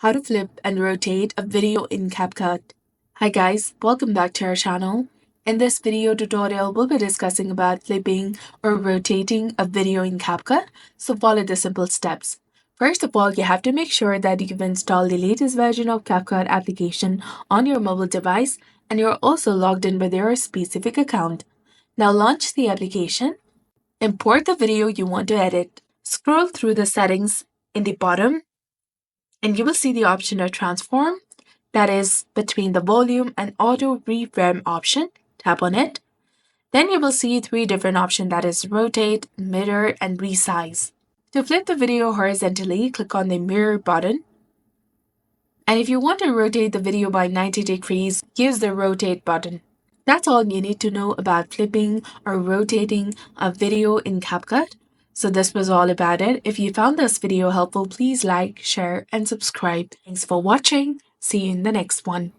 how to flip and rotate a video in CapCut. Hi guys, welcome back to our channel. In this video tutorial, we'll be discussing about flipping or rotating a video in CapCut, so follow the simple steps. First of all, you have to make sure that you've installed the latest version of CapCut application on your mobile device and you're also logged in with your specific account. Now launch the application, import the video you want to edit, scroll through the settings in the bottom and you will see the option of transform, that is between the volume and auto reframe option. Tap on it. Then you will see three different options, that is rotate, mirror, and resize. To flip the video horizontally, click on the mirror button. And if you want to rotate the video by 90 degrees, use the rotate button. That's all you need to know about flipping or rotating a video in CapCut. So this was all about it. If you found this video helpful, please like, share, and subscribe. Thanks for watching. See you in the next one.